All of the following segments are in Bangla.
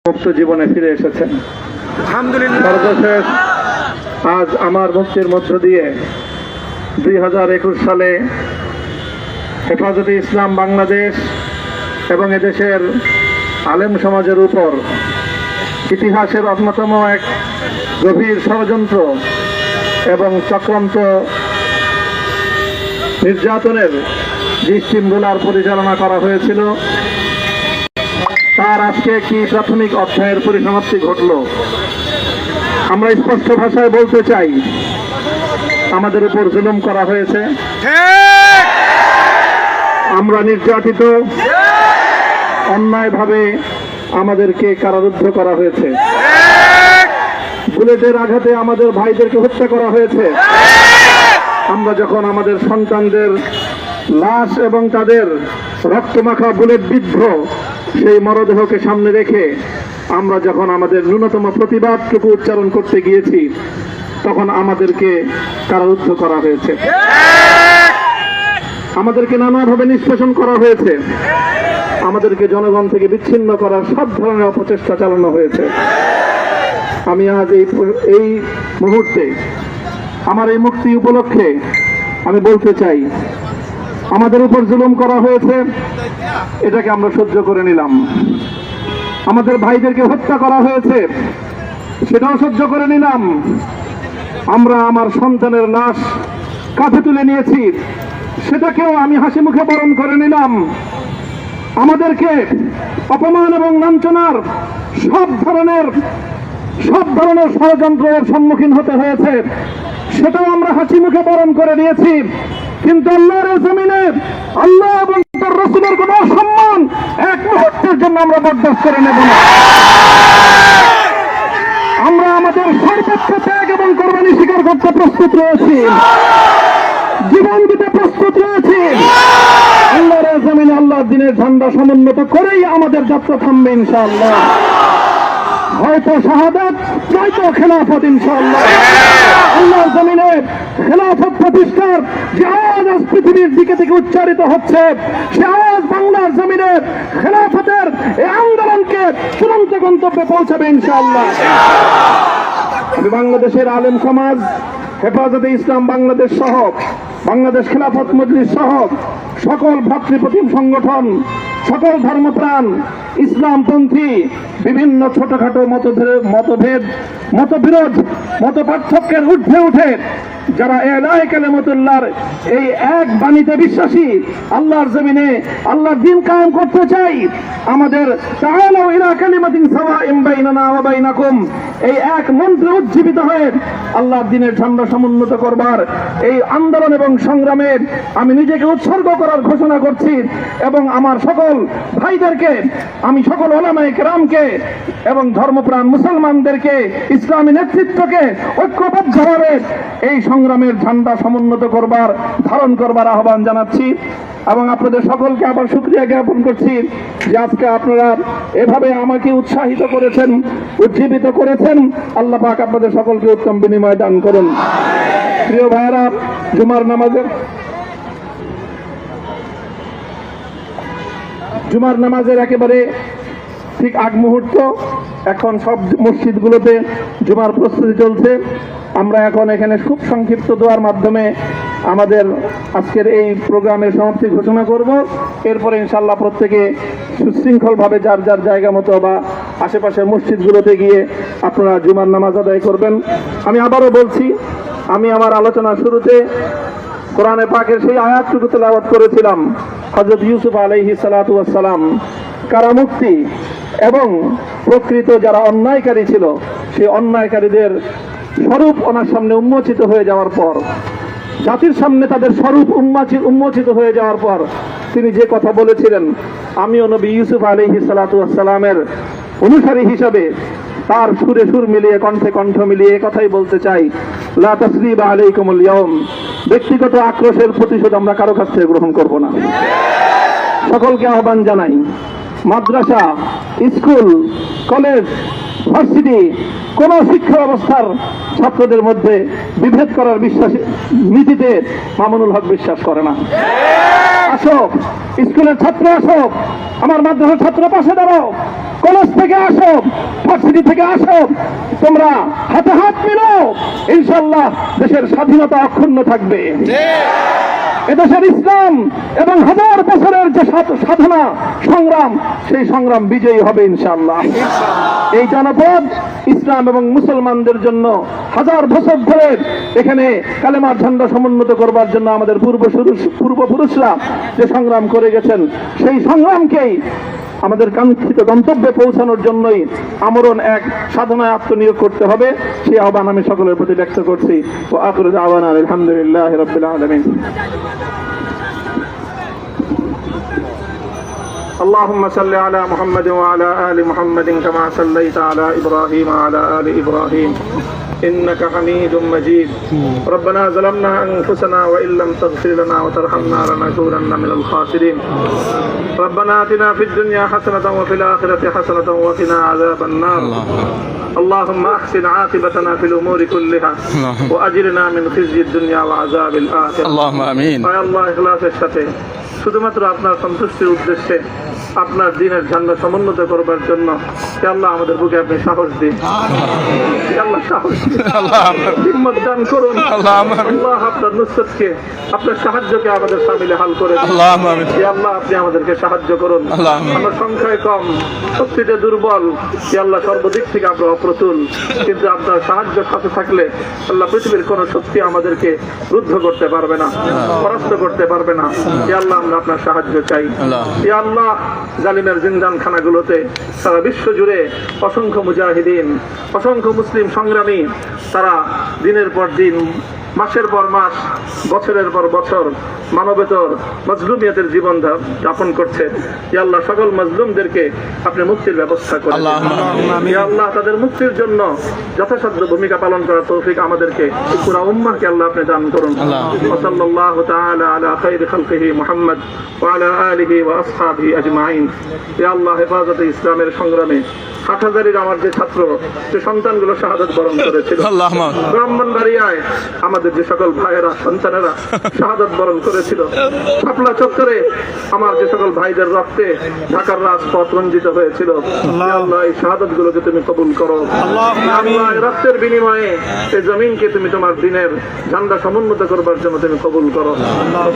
মুক্ত জীবনে ফিরে এসেছেন। আলহামদুলিল্লাহ। সর্বশেষ আজ আমার মুক্তির মধ্য দিয়ে 2021 সালে হেফাজতে ইসলাম বাংলাদেশ এবং এদেশের আলেম সমাজের উপর ইতিহাসের অন্যতম এক গভীর ষড়যন্ত্র এবং চক্রান্ত নির্যাতনের যে স্টিমগুলার পরিচালনা করা হয়েছিল, তার আজকে একটি প্রাথমিক অধ্যায়ের পরিসমাপ্তি ঘটল। আমরা স্পষ্ট ভাষায় বলতে চাই, আমাদের উপর জুলুম করা হয়েছে, আমরা নির্যাতিত, অন্যায়ভাবে আমাদেরকে কারারুদ্ধ করা হয়েছে, বুলেটের আঘাতে আমাদের ভাইদেরকে হত্যা করা হয়েছে। আমরা যখন আমাদের সন্তানদের লাশ এবং তাদের রক্তমাখা বুলেট বিদ্ধ সেই মরদেহকে সামনে রেখে আমরা যখন আমাদের ন্যূনতম প্রতিবাদটুকু উচ্চারণ করতে গিয়েছি, তখন আমাদেরকে কারারুদ্ধ করা হয়েছে, আমাদেরকে নানাভাবে নিষ্পেষণ করা হয়েছে, আমাদেরকে জনগণ থেকে বিচ্ছিন্ন করার সব ধরনের অপচেষ্টা চালানো হয়েছে। আমি আজ এই মুহূর্তে আমার এই মুক্তি উপলক্ষে আমি বলতে চাই, আমাদের উপর জুলুম করা হয়েছে, এটাকে আমরা সহ্য করে নিলাম। আমাদের ভাইদেরকে হত্যা করা হয়েছে, সেটাও সহ্য করে নিলাম। আমরা আমার সন্তানের লাশ কাঁধে তুলে নিয়েছি, সেটাকেও আমি হাসি মুখে বরণ করে নিলাম। আমাদেরকে অপমান এবং লাঞ্ছনার সব ধরনের ষড়যন্ত্রের সম্মুখীন হতে হয়েছে, সেটাও আমরা হাসি মুখে বরণ করে নিয়েছি। কিন্তু আল্লাহর জমিনে আল্লাহ এবং তার রাসূলের কোন সম্মান এক মুহূর্তের জন্য আমরা বরদাস্ত করে নেব না। আমরা আমাদের সর্বোচ্চ ত্যাগ এবং কোরবানি স্বীকার করতে প্রস্তুত রয়েছি, জীবন দিতে প্রস্তুত রয়েছি। আল্লাহর জমিনে আল্লাহর দ্বীনের ঝান্ডা সমুন্নত করেই আমাদের যাত্রা থামবে ইনশাআল্লাহ। হয়তো শাহাদাত, নয়তো খেলাফত ইনশাআল্লাহ। আল্লাহর জমিনে খেলাফত প্রতিষ্ঠার যে আওয়াজ আজ পৃথিবীর দিকে থেকে উচ্চারিত হচ্ছে, সে আওয়াজ বাংলার জমিনে খেলাফতের এই আন্দোলনকে চূড়ান্ত গন্তব্যে পৌঁছাবে ইনশাআল্লাহ। আমি বাংলাদেশের আলেম সমাজ, হেফাজতে ইসলাম বাংলাদেশ সহ বাংলাদেশ খেলাফত মজলিস সহ সকল ভ্রাতৃপ্রতিম সংগঠন, সকল ধর্মপ্রাণ, ইসলামপন্থী বিভিন্ন ছোটখাটো মতবিরোধ, মত পার্থক্যের ঊর্ধ্বে উঠে যারা এলাহি কালিমাতুল্লাহর এই এক বাণীতে বিশ্বাসী, আল্লাহর জমিনে আল্লাহর দ্বীন কায়েম করতে চাই, আমাদের তাআলাউ ইলা কালিমাতিন সাওয়াইন বাইনানা ওয়া বাইনাকুম এই এক মন্ত্রে উজ্জীবিত হয়ে আল্লাহর দ্বীনের ঝান্ডা সমুন্নত করবার এই আন্দোলন এবং সংগ্রামে আমি নিজেকে উৎসর্গ করার ঘোষণা করছি। এবং আমার সকল ভাইদেরকে, আমি সকল উলামায়ে কেরামকে এবং ধর্মপ্রাণ মুসলমানদেরকে, ইসলামী নেতৃত্বকে ঐক্যবদ্ধভাবে এই সংগ্রামের ঝান্ডা সমুন্নত করবার, ধারণ করবার আহ্বান জানাচ্ছি। এবং আপনাদের সকলকে আবার শুকরিয়া জ্ঞাপন করছি যে আজকে আপনারা এভাবে আমাকে উৎসাহিত করেছেন, উজ্জীবিত করেছেন। আল্লাহ পাক আপনাদের সকলকে উত্তম বিনিময় দান করুন। প্রিয় ভাইয়েরা, জুমার নামাজের একেবারে ঠিক আগ মুহূর্ত, এখন সব মসজিদগুলোতে জুমার প্রস্তুতি চলছে। আমরা এখন এখানে খুব সংক্ষিপ্ত দোয়ার মাধ্যমে আমাদের আজকের এই প্রোগ্রামের সমাপ্তি ঘোষণা করব। এরপরে ইনশাআল্লাহ প্রত্যেকে সুশৃঙ্খলভাবে যার যার জায়গা মতো বা আশেপাশের মসজিদগুলোতে গিয়ে আপনারা জুমার নামাজ আদায় করবেন। আমি আবারও বলছি, আমি আমার আলোচনার শুরুতে কোরআনে পাকের সেই আয়াতটুকু তেলাওয়াত করেছিলাম, হযরত ইউসুফ আলাইহিস সালাতু ওয়াস সালাম কারামুক্তি এবং প্রকৃত যারা অন্যায়কারী ছিল, সেই অন্যায়কারীদের স্বরূপ ওনার সামনে উন্মোচিত হয়ে যাওয়ার পর, জাতির সামনে তাদের স্বরূপ উন্মোচিত হয়ে যাওয়ার পর তিনি যে কথা বলেছিলেন, আমিও নবী ইউসুফ আলাইহিস সালাতু ওয়াস সালামের অনুসারী হিসাবে তার সুরে সুর মিলিয়ে, কণ্ঠে কণ্ঠ মিলিয়ে কথাই বলতে চাই, লা তাসরিবা আলাইকুমুল ইয়াউম। ব্যক্তিগত আক্রোশের প্রতিশোধ আমরা কারো কাছ থেকে গ্রহণ করব না। সকলকে আহ্বান জানাই, মাদ্রাসা, স্কুল, কলেজ, ভার্সিটি কোন শিক্ষা ব্যবস্থার ছাত্রদের মধ্যে বিভেদ করার নীতিতে মামুনুল হক বিশ্বাস করে না। আসো, স্কুলের ছাত্র আসো, আমার মাদ্রাসার ছাত্র পাশে দাঁড়াও, কলেজ থেকে আসো, ভার্সিটি থেকে আসো, তোমরা হাতে হাত মিলো, ইনশাআল্লাহ দেশের স্বাধীনতা অক্ষুণ্ণ থাকবে। এদেশের ইসলাম এবং হাজার বছরের যে সাধনা সংগ্রাম, সেই সংগ্রাম বিজয়ী হবে ইনশাআল্লাহ। এই জনপদ ইসলাম এবং মুসলমানদের জন্য হাজার বছর ধরে এখানে কালেমার ঝান্ডা সমুন্নত করবার জন্য আমাদের পূর্বপুরুষরা যে সংগ্রাম করে গেছেন, সেই সংগ্রামকেই আমাদের কাঙ্ক্ষিত গন্তব্যে পৌঁছানোর জন্যই আমরণ এক সাধনায় আত্মনিয়োগ করতে হবে। সেই আহ্বান আমি সকলের প্রতি ব্যক্ত করছি। ও আখিরু দাওয়ানা আলহামদুলিল্লাহি রাব্বিল আলামিন। اللهم صل على محمد وعلى آل محمد كما صليت على إبراهيم وعلى آل إبراهيم إنك حميد مجيد. ربنا ظلمنا أنفسنا وإن لم تغفر لنا وترحمنا لنكونن من الخاسرين. ربنا آتنا في الدنيا حسنة وفي الآخرة حسنة وقنا عذاب النار. اللهم أحسن عاقبتنا في الأمور كلها وأجرنا من خزي الدنيا وعذاب الآخرة. اللهم آمين. يا الله ইখলাসের সাথে শুধুমাত্র আপনার সন্তুষ্টির উদ্দেশ্যে আপনার দ্বীনের ঝান্ডা সমুন্নত করবার জন্য হে আল্লাহ আমাদের বুকে আপনি সাহস দিন, হে আল্লাহ সাহস দিন, হিম্মত দান করুন। আল্লাহ আপনার নুসরতকে, আপনার সাহায্যকে আমাদের সামিলে হাল করে দিন। হে আল্লাহ আপনি আমাদেরকে সাহায্য করুন। আমরা সংখ্যায় কম, শক্তিতে দুর্বল, হে আল্লাহ সর্বদিক থেকে আমরা অপ্রতুল, কিন্তু আপনার সাহায্য সাথে থাকলে আল্লাহ পৃথিবীর কোন শক্তি আমাদেরকে রুদ্ধ করতে পারবে না, পরাস্ত করতে পারবে না। হে আল্লাহ আমরা আপনার সাহায্য চাই। হে আল্লাহ জালিমের জিন্দান খানাগুলোতে সারা বিশ্ব জুড়ে অসংখ্য মুজাহিদিন, অসংখ্য মুসলিম সংগ্রামী, তারা দিনের পর দিন, মাসের পর মাস, বছরের পর বছর মানবেতর মজলুমিয়তের জীবন যাপন করছে। ইয়া আল্লাহ সকল মজলুমদেরকে আপনি মুক্তির ব্যবস্থা করে দিন। ইয়া আল্লাহ তাদের মুক্তির জন্য যথাসাধ্য ভূমিকা পালন করার তৌফিক আমাদেরকে, পুরা উম্মাহকে আল্লাহ আপনি দান করুন। ওয়া সাল্লাল্লাহু তাআলা আলা খায়রি খালকিহি মুহাম্মদ ওয়া আলা আলিহি ওয়া আসহাবিহি আজমাইন। ইয়া আল্লাহ হেফাজতে ইসলামের সংগ্রামে হাটহাজারীর আমার যে ছাত্র, যে সন্তানগুলো শাহাদাত বরণ করেছিল, ব্রাহ্মণবাড়িয়ায় আমাদের যে সকল ভাইয়েরা, সন্তানেরা শাহাদাত বরণ করেছিল, শাপলা চত্বরে আমার যে সকল ভাইদের রক্তে ঢাকার রাজপথ রঞ্জিত হয়েছিল, আল্লাহ এই শাহাদাত গুলোকে তুমি কবুল করো। আল্লাহ রক্তের বিনিময়ে এই জমিনকে তুমি তোমার দ্বীনের ঝান্ডা সমুন্নত করবার জন্য তুমি কবুল করো।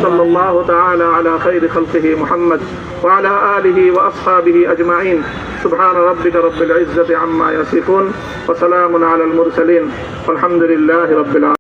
সাল্লাল্লাহু তাআলা আলা খায়রি খালকিহি মুহাম্মদ ওয়া আলা আলিহি ওয়া আসহাবিহি আজমাইন। সুবহান রাব্বিকা রাব্বিল ইজ্জাতি আম্মা ইয়াসিফুন ওয়া সালামুন আলাল মুরসালিন ওয়ালহামদুলিল্লাহি রাব্বিল আলামিন।